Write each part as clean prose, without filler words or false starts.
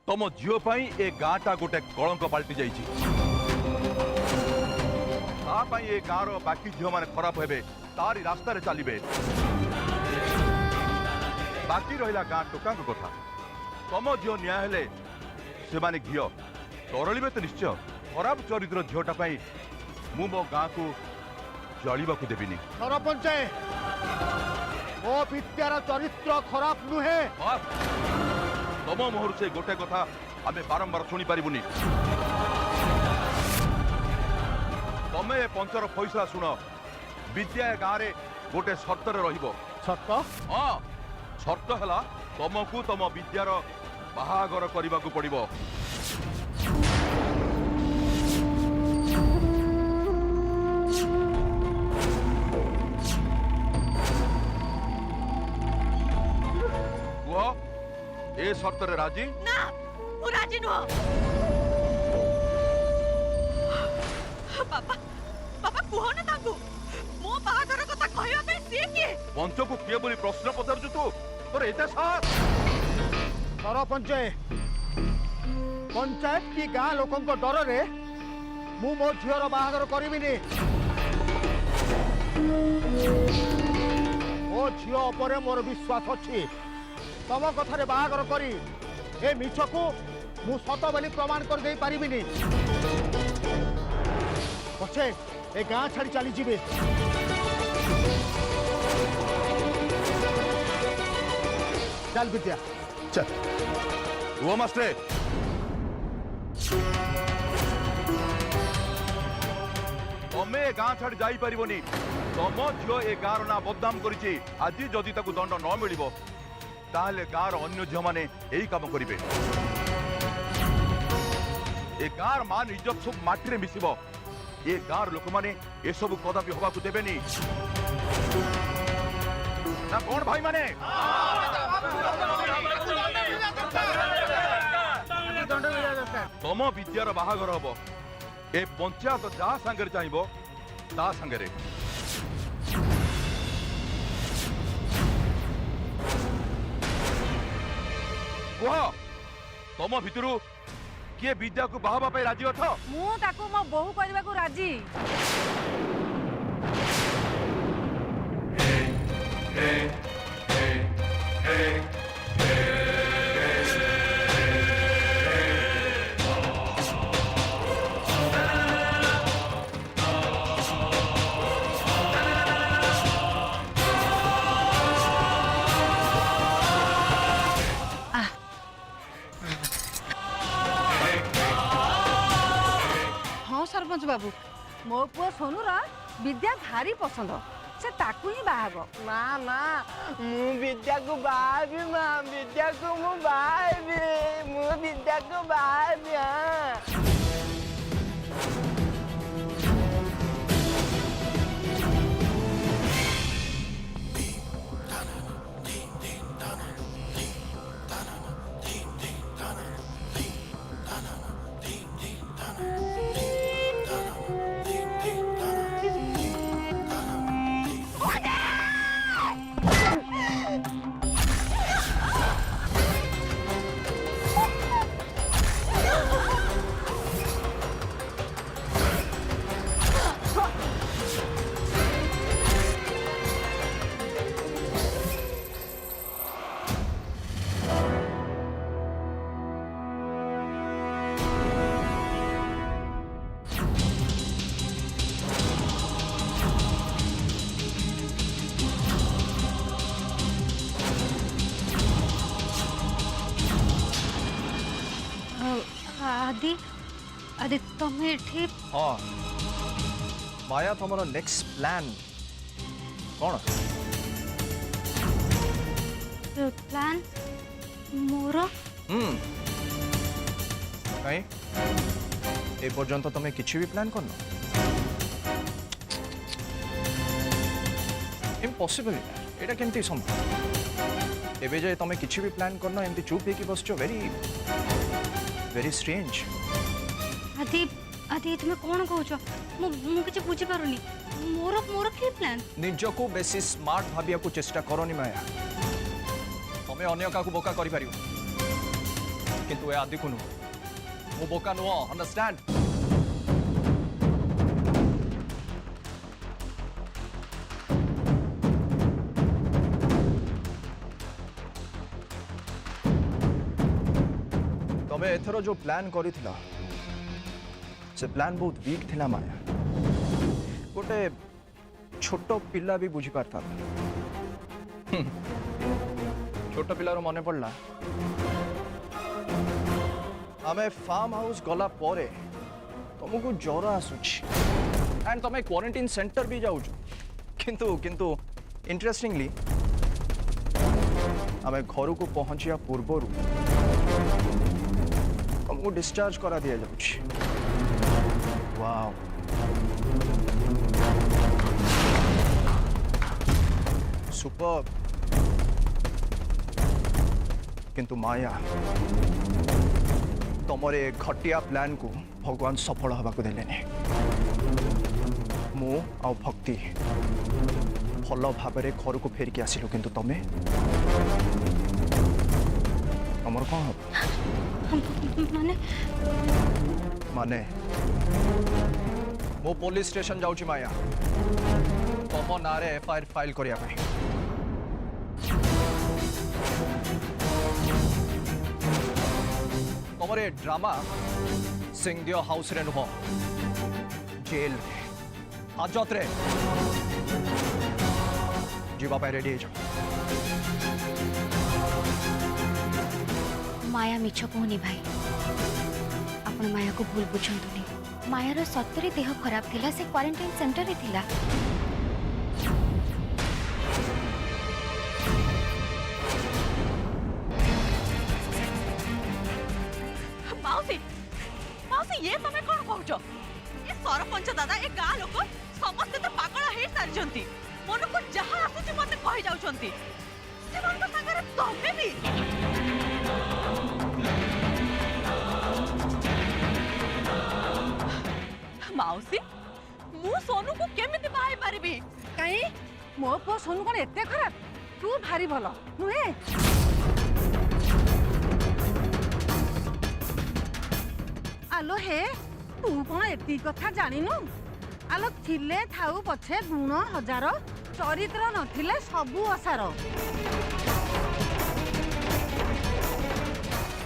तम झील पर ए गाँटा गोटे कलंक पलटि जाइए। ए गाँव बाकी झील मैंने खराब हे तारी रास्तार चलिए। बाकी रहा गाँ टोका कथा तम झील न्याय से माने घी तरलिबे तो निश्चय। खराब चरित्र झीलटा मु मो गाँ को जलिबा को देबिनी। सरपंच मो विद्यार चरित्र खराब नुहे। तम मुहर से गोटे कथा आमे बारंबार शुणी पारिबुनी। तमे ए पंचर फैसला शुण। विद्या गाँव रे गोटे शर्त रहिबो। सत हाँ शर्त है तुमको तम विद्यार बाहागर करने को पड़ो। ए शर्त रे राजी ना मु राजी नुह। बाबा बाबा कुह ना ताकू मो बाहागर कथा कहया पे से के पंच को किए बोली प्रश्न पचारु तू तोर एते साथ। सरपंच पंचायत की गाँ लोकों डर रे मु मो झीर बाहागर करिबिनी। मो झील उपरे मोर विश्वास अछि। तम कथारे बाहागर करी ए मिछ को मु सत बोली प्रमाण कर दे पारिबिनी। पछे ए गाँ छाड़ी चली जीवे। चल विद्या चल वो मास्टर तमे गाँ छाड़ जाई परिबोनी। तम झील ए गाँव ना बदनाम करिछि। आज जदि ताकू दंड न मिलिबो ताहले गाँव अन्य झील माने यही काम करिवे। ए गाँव मान इज्जत सब माटी रे मिसिबो। ए गाँव लोक माने ए सब कदापि होबा को देबेनी ना कोन भाई माने। तम विद्यार बाहागर हम ए पंचायत जहाँ सांगे चाहब ता सांगे। कह तम भितर किए विद्या को बाहबा पे राजी अथ। मु ताकू मो बहु करबा को राजी। सरपंच बाबू मो पुआ सोनूर विद्या भारी पसंद से ताकू ही बाहब। ना ना मु विद्या को बाहबी मां विद्या को मु विद्या को बाहबी। हाँ आदि आदि तुम्हें ठीक। हाँ माया तुमर नेक्स्ट प्लान कौन? प्लान मोर कहीं ए पर्यंत तुम किसी भी प्लान करन? इम्पॉसिबल एटा केमती संभव? एबे जाए तुम किसी भी प्लान करन एमती चुप होके बसचो। Very strange. आदि आदि तुम्हें कौन कहूच मु किछ बुझी पारुनी। मोर मोर की प्लान? निजको बेसी स्मार्ट भाबिया को चेष्टा करनी माया। तुम अन्य का बोका करि पारियो। किंतु ए आदि को नुह मो बोका नुह अंडरस्टैंड तबे एथरो जो प्लान करिथिला से प्लान बहुत वीक थिला माया गोटे छोट पिला भी बुझी पारता छोट पिलार मने पड़ला आमे फार्म हाउस गला परे तुमको ज्वर आसुची एंड तमे क्वारंटाइन सेंटर भी जाउछ किंतु किंतु इंटरेस्टिंगली आमे घर को पहुंचिया पूर्वरु तुमको डिस्चार्ज करा दिया जाउछ वाओ सुपर किंतु माया तमरे घटिया प्लान को भगवान सफल हवा को देलेने मु आ भक्ति भल भाव घर को फेरिकी आसिलु किंतु तमे तमर कौन हम माने माने मो पुलिस स्टेशन जाउची माया तम नारे एफआईआर फाइल करिया पे तमरे ड्रामा सिंधियो हाउस रे नुह जेल रे हाजत रे जीवा पे रेडी हो माया मिछ कहूनी भाई आपण माया को भूल बुझंतुनी मायार सतरे देह खराब थिला से क्वारंटाइन सेंटर रे थिला माउसी माउसी ये तमे कोन कहउछो ये सरपंच दादा ए गा लोक समस्त तो पागल हे सारजंती मन को जहां आसुची मते कहि जाउछंती से मन को संगरे तमे भी माउसी मु सोनू को केमिति बाहाई पारिबी काई मो पो सोनू कोन एते खराब तू भारी भलो नुहे आलो हे तू कोन एती कथा जानिनु आलो थिले थाउ पछे गुण हजार चरित्र नथिले सबु असार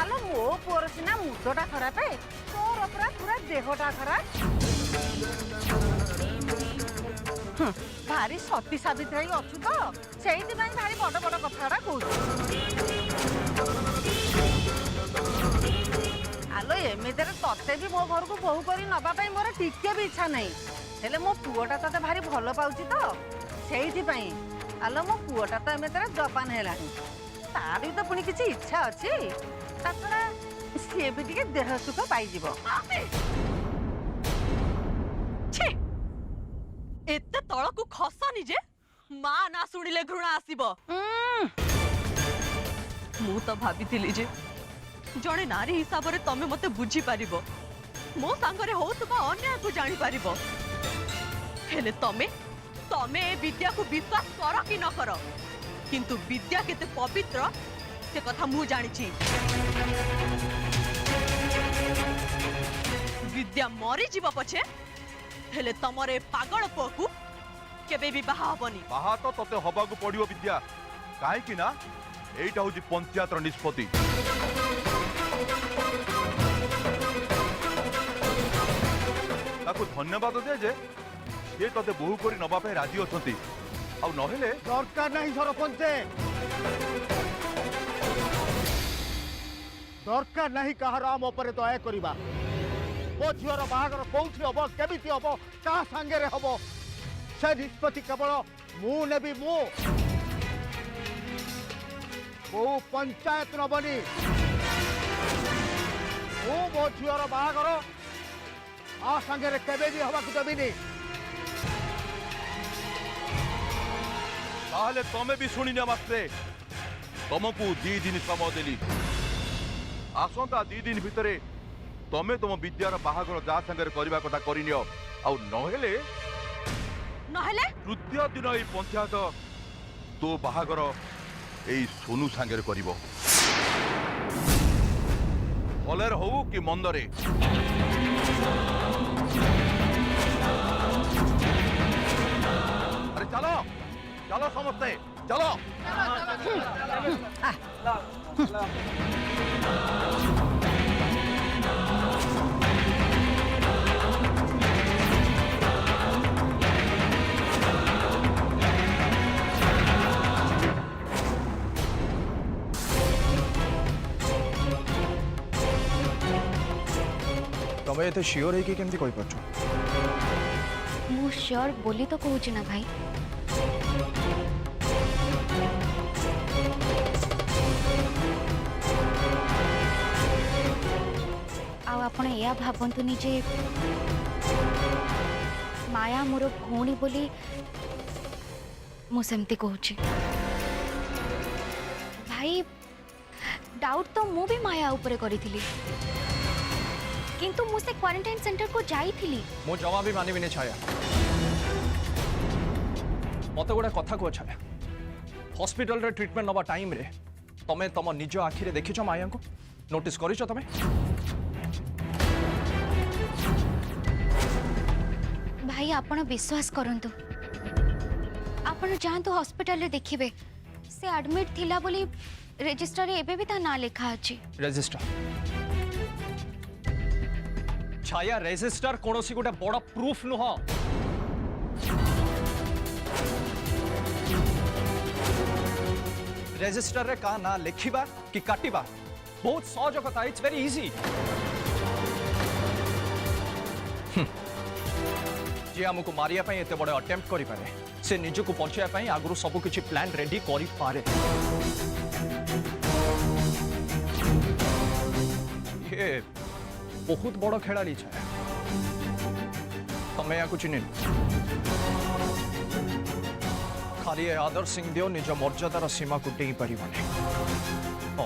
आलो मो पोर सिना मुटटा खराब है तोर पूरा पूरा देहटा खराब भारी सती साबित्र ही अच्छु तो से भारी बड़ बड़ कथा कहूँ आलो एमती तते भी मो घर को बोहू कर नवाई मोर टिके भी इच्छा नहीं हेले मो पुओटा तते भारी भल पाउची तो से आलो मो पुओटा तो एमती जपान है तार भी तो पुणी किसी इच्छा अच्छी ताछड़ा सी भी टे देह सुख पाई एते तळ को खसनी जे मां ना सुनिले घृणा आसीबो मु तो भाबिथिली जे जणे नारी हिसाब रे तमे मते बुझी पारिबो मो संगरे होतबा अन्याय को जानि पारिबो हेले तमे तमे ए विद्या को विश्वास करो कि न करो किंतु विद्या केते पवित्र से कथा मु जानि छी विद्या मरी जीव पछे हेले तमरे पागल पुओ केबे भी बाहा हबनी बाहा तो तते हबाकू पड़ियो विद्या काहे कि ना एटा होजी पंचायत रो निष्पत्ति ताकू धन्यवाद दे जे ये तते बहु करी नबा पे राजी अछंती आ नहेले दरकार नहीं सरपंच दरकार नहीं कहार आम उपरे दया करबा मो झीर बाहागर कौटी हम केमिति हम क्या सांगे हम से निष्पत्ति केवल मु नेबी मु पंचायत नबनी मो झीर बाहागर आ सांगे केबे भी हवा देविनी ताहले तमे भी सुनी न मात्रे तुमको 2 दिन समय देली आसंता 2 दिन भितरे तमे तुम विद्यार बाहागर जा संगे करबा कथा करिनियो आ नहेले तृतीय दिन ए पंचायत तो बाहागर ए सोनू संगे करिवो भलेर हो कि मंदरे अरे चलो चलो समस्ते चलो तमें एते श्योर है कि केमती कहि परछो मु श्योर बोली तो कहूँ ना भाई आपण या भावतुनि जे माया मोर भौणी बोली मुझे कहूँ भाई डाउट तो मु भी माया उपरे करी थी किंतु मुझे क्वारंटाइन सेंटर को जाई थी मो जमा भी मानिबिनी छाया मत गोटे कथा कह छाया हॉस्पिटल रे ट्रीटमेंट नवा टाइम रे तमे तम निज आखिरे देखिछ माया को नोटिस करिछ तमे भाई आपण विश्वास करंतु आपण जानतु हॉस्पिटल रे देखिबे से एडमिट थिला बोली रजिस्टर रे एबे भी ता ना लिखा अछि रजिस्टर छाया रजिस्टर कोनोसी गोटे बड़ प्रूफ नुह रजिस्टर रे का ना लिखिबा कि काटिबा बहुत सहज कथा इट्स वेरी इजी जे हमको मारिया पई एते बड़ अटेम्प्ट करि पारे से निजको बचाया पई आगु सब किछि प्लान रेडी करि पारे ये बहुत बड़ खेलाड़ी छाया तमें या चिन्ह खाली आदर्श सिंहदेव निज मर्यादार सीमा को डेई पारिबनी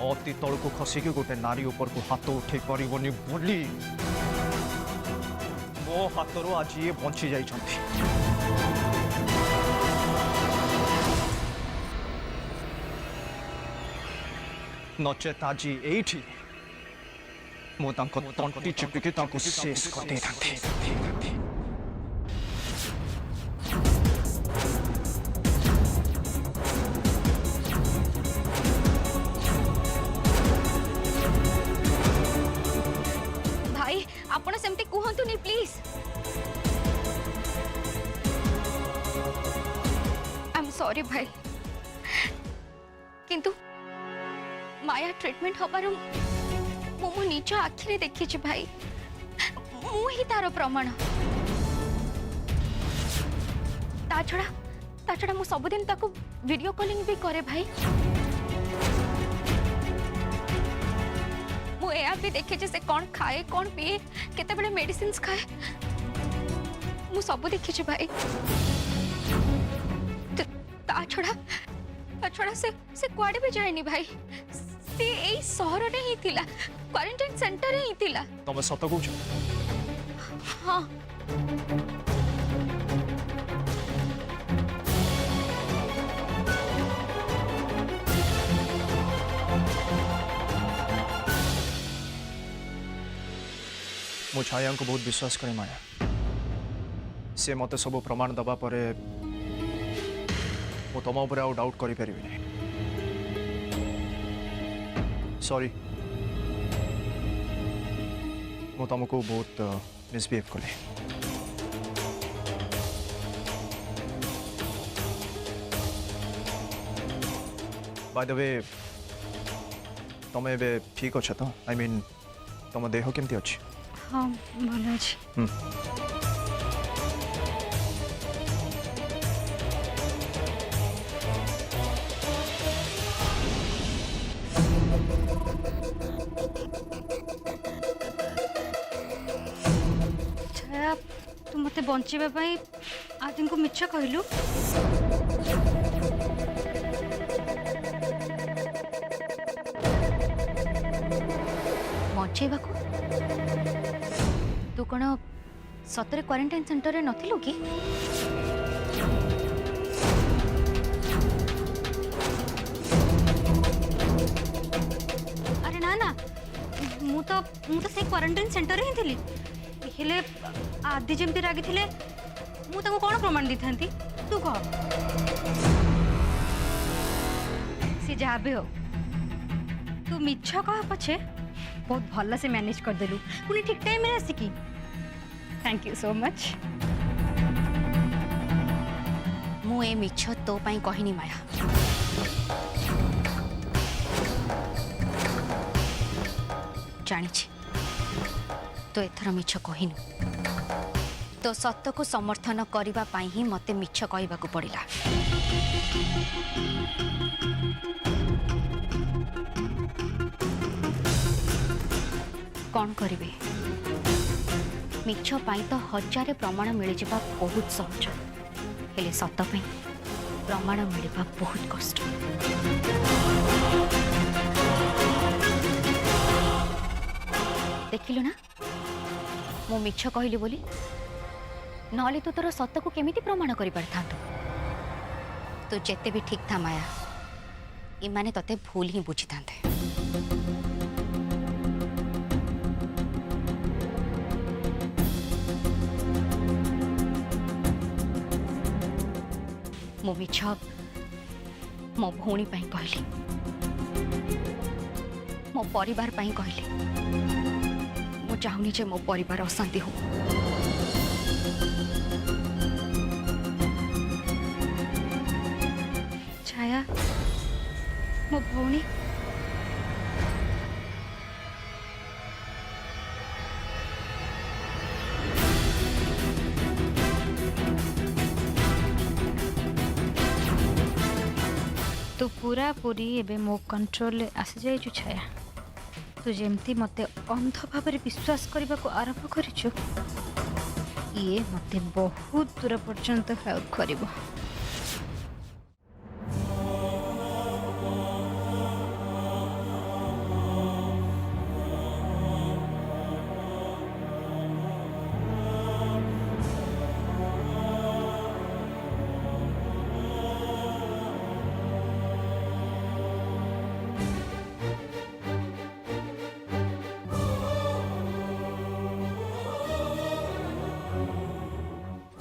अति तल को खसिकी गोटे नारी ऊपर को हाथ उठे पारिबनी बोली मो हाथरू आज ये बंची जाइछंती नचेत आज एठी मो तांको तंटी चिपिके तांको शेष कर दे थांती भाई आपण सेमती कहंतु नि प्लीज आई एम सॉरी भाई किंतु माया ट्रीटमेंट होबार मो निज आखिरे देखी भाई मु ही तार प्रमाण ता छड़ा मु सबुदिन ताको वीडियो कॉलिंग भी करे भाई मु एया भी देखे से कौन खाए कौन पिए केते बेले मेडिसिन खाए मु सब देखी भाई ता छड़ा से कुआडे भी जाएनी भाई से एई शहर रे ही थिला क्वारंटाइन सेंटर ही थिला तमे सत कहूछ हां मो छाया को बहुत विश्वास करे माया से मते सब प्रमाण दबा परे मो तम ऊपर आउ डाउट करि परिबिनी सॉरी मो तुमको बहुत मिसबिहेव कले बाय द वे तमे बे ठीक छ तो आई मीन तम देह केमती अछि हां भलो अछि छाया तू मते बंचीबा पई आदिन को मिच्छा कहलु बंचेबा को तू कौन सतरे क्वारंटाइन सेंटर रे नथिलु कि अरे ना ना ମୁଁ ତ ସେଇ କ୍ୱାରେଣ୍ଟାଇନ୍ ସେଣ୍ଟରରେ ହିଁ ଥିଲି। ହେଲେ ଆଦି ଯେମିତି ରାଗିଥିଲେ ମୁଁ ତାଙ୍କୁ କ'ଣ ପ୍ରମାଣ ଦେଇଥାନ୍ତି? ତୁ କହ। ସେ ଯାହା ବି ହଉ, ତୁ ମିଛ କହ ପଛେ ବହୁତ ଭଲ ସେ ମ୍ୟାନେଜ କରିଦେଲୁ, ପୁଣି ଠିକ୍ ଟାଇମ୍ରେ ଆସିକି। Thank you so much. ମୁଁ ଏ ମିଛ ତୋ ପାଇଁ କହିନି ମାୟା। ଜାଣିଛି ତୁ ଏଥର ମିଛ କହିନୁ। ତୋ ସତକୁ ସମର୍ଥନ କରିବା ପାଇଁ ହିଁ ମତେ ମିଛ କହିବାକୁ ପଡ଼ିଲା। କ'ଣ କରିବି? ମିଛ ପାଇଁ ତ ହଜାରେ ପ୍ରମାଣ ମିଳିଯିବା ବହୁତ ସହଜ, ହେଲେ ସତ ପାଇଁ ପ୍ରମାଣ ମିଳିବା ବହୁତ କଷ୍ଟ। ଦେଖିଲୁ ନା ମୁଁ ମିଛ କହିଲି ବୋଲି, ନହେଲେ ତୁ ତୋର ସତକୁ କେମିତି ପ୍ରମାଣ କରିପାରିଥାନ୍ତୁ? ତୁ ଯେତେ ବି ଠିକ୍ ଥା ମାୟା, ଏମାନେ ତତେ ଭୁଲ ହିଁ ବୁଝିଥାନ୍ତେ। ମୁଁ ମିଛ ମୋ ଭଉଣୀ ପାଇଁ କହିଲି, ମୋ ପରିବାର ପାଇଁ କହିଲି। ମୁଁ ଚାହୁଁନି ଯେ ମୋ ପରିବାର ଅଶାନ୍ତି ହଉ। ଛାୟା, ମୋ ଭଉଣୀ, तू पूरा पूरी एबे मो कंट्रोल आसी जाइछु छाया। तू जेमती मते अंध भाव विश्वास करने को आरंभ करिछु, ये मते बहुत दूर पर्यंत हेल्प करिवो।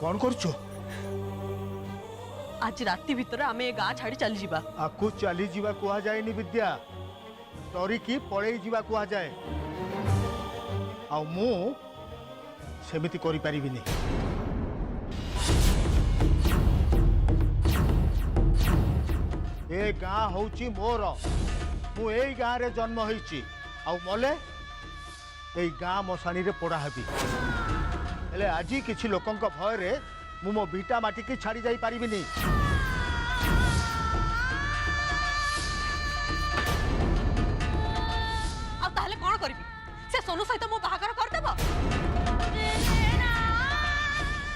कौन करछो? आज राति भितर आमे ए गाँ छाड़ी चली जीवा। आकु चली जीवा कुआ जाएनी विद्या, डरी की पड़े जीवा कुआ जाए। आ मु सेमिति करि परिबिनी। ए गाँ होची मोर, मु एई गाँ रे जन्म होईची, आ मले एई गाँ मशानी रे पड़ा हेबी। हेले आज किछि लोकंक भय रे मु मो बीटा माटी की छाड़ी जाई परिबिनी। आ ताहले कोन करबी? से सोनू सहित मो बाहागर कर देबो?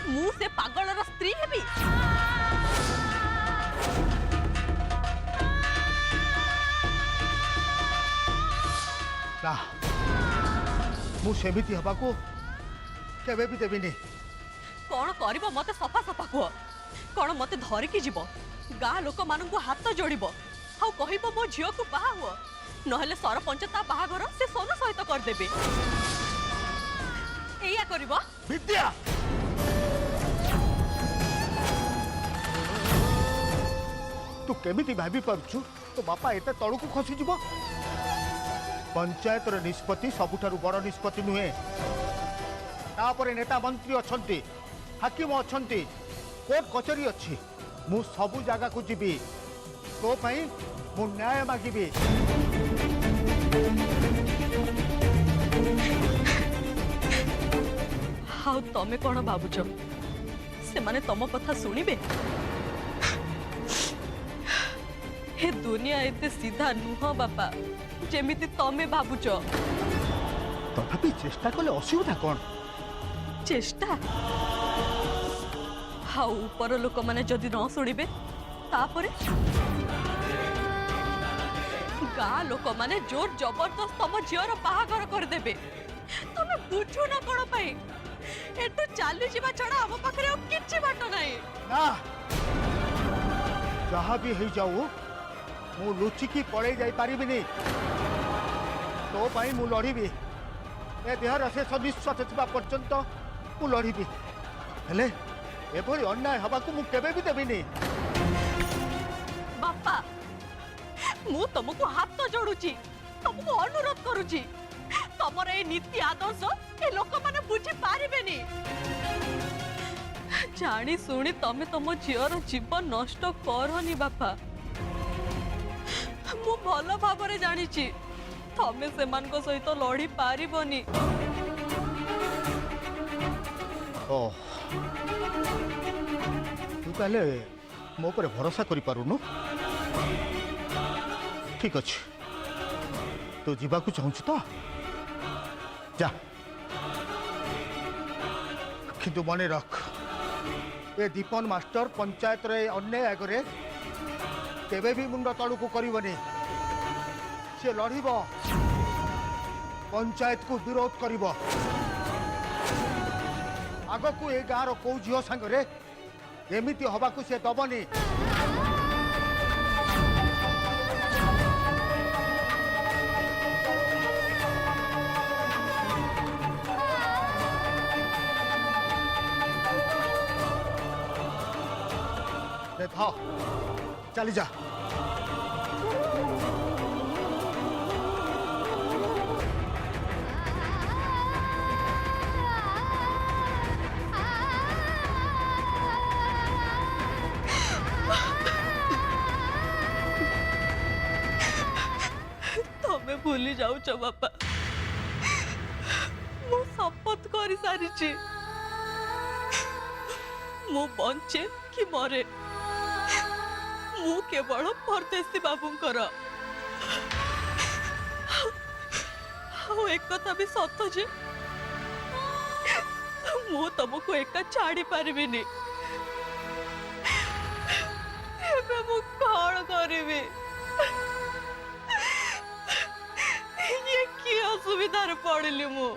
मु से पागलर स्त्री हेबी? ना, मु सेमिति हबा को केबे भी देबिनी। कौन करिबो मते सफा सफा कह। कौन मते धरिकी जीव गाँ लोक मानू हाथ जोड़ब आ कहब मो झील को बाहा हुआ, नहले सरपंच ता बाहागर से सोनू सहित करदेबे। एया करिबो? विद्या, तू केमिति भाबी पारछु तो बापा एते तळु को खसी जीवो? पंचायत रो निष्पत्ति सबुठारु बड़ निष्पत्ति नुहे। तापरे नेता मंत्री अछंती, हाकिम अछंती, कोर्ट कचेरी अछि। मु सबु जगह को जीबी, तो पई मु न्याय मागिबी। हाउ तमे कोन भाबुछ से माने तम कथा सुनिबे? हे दुनिया एते सीधा नुह बापा जेमिति तमे भाबुछ। तथापि चेष्टा कले असुविधा कोन? चेष्टा हाउ ऊपर लोक माने जदि न शुणिबे तापरे गाँ लोक माने जोर जबरदस्त तम झीर बाहागर करदेबे। तमे बुझु न कोन पई? एटू चाली जीवा छड़ा हम पाखरे अब किछि बाट नाही। ना, जहाँ भी हो जाऊ मु लुचिकी पड़े जाई पारिबिनी। तो पाई मु लड़िबी ए देहर शेष निश्वास थिबा पर्यंत मु लड़िबी हेले एभली अन्याय हबाकू मु केबे भी देबिनी बापा मु तुमको हाथ जोड़ुची तुमको अनुरोध करुची तमर ए नीति आदर्श ए लोक माने बुझी पारिबेनी जानी सुनी तमे तुम झीर जीवन नष्ट करनी बापा मु भल भाव जानी तमे सेमान को सहित लड़ी पारिबनी ओ तू कहले मो पर भरोसा करि पारुनु ठीक अछि तू जीवाकू चाहूछु तो जा किंतु मने रख ए दीपन मास्टर पंचायत रे अन्याय आगरे केबे भी मुंड तळु को करिवनी से लड़िब पंचायत को विरोध करिब आगकू ए गाँव कौ झील सांगरे एमिति हबाकू से दबनी था चली जा तमे भूली जाऊच बापा मु शपथ कर सारी मु बंचे कि मरे मु केवल परदेसी बाबूंकर एक कथा भी सत जे मु तुमको एका छाड़ी पारिबिनी एबे मु कौन करिबी ये की असुविधार पड़िली मु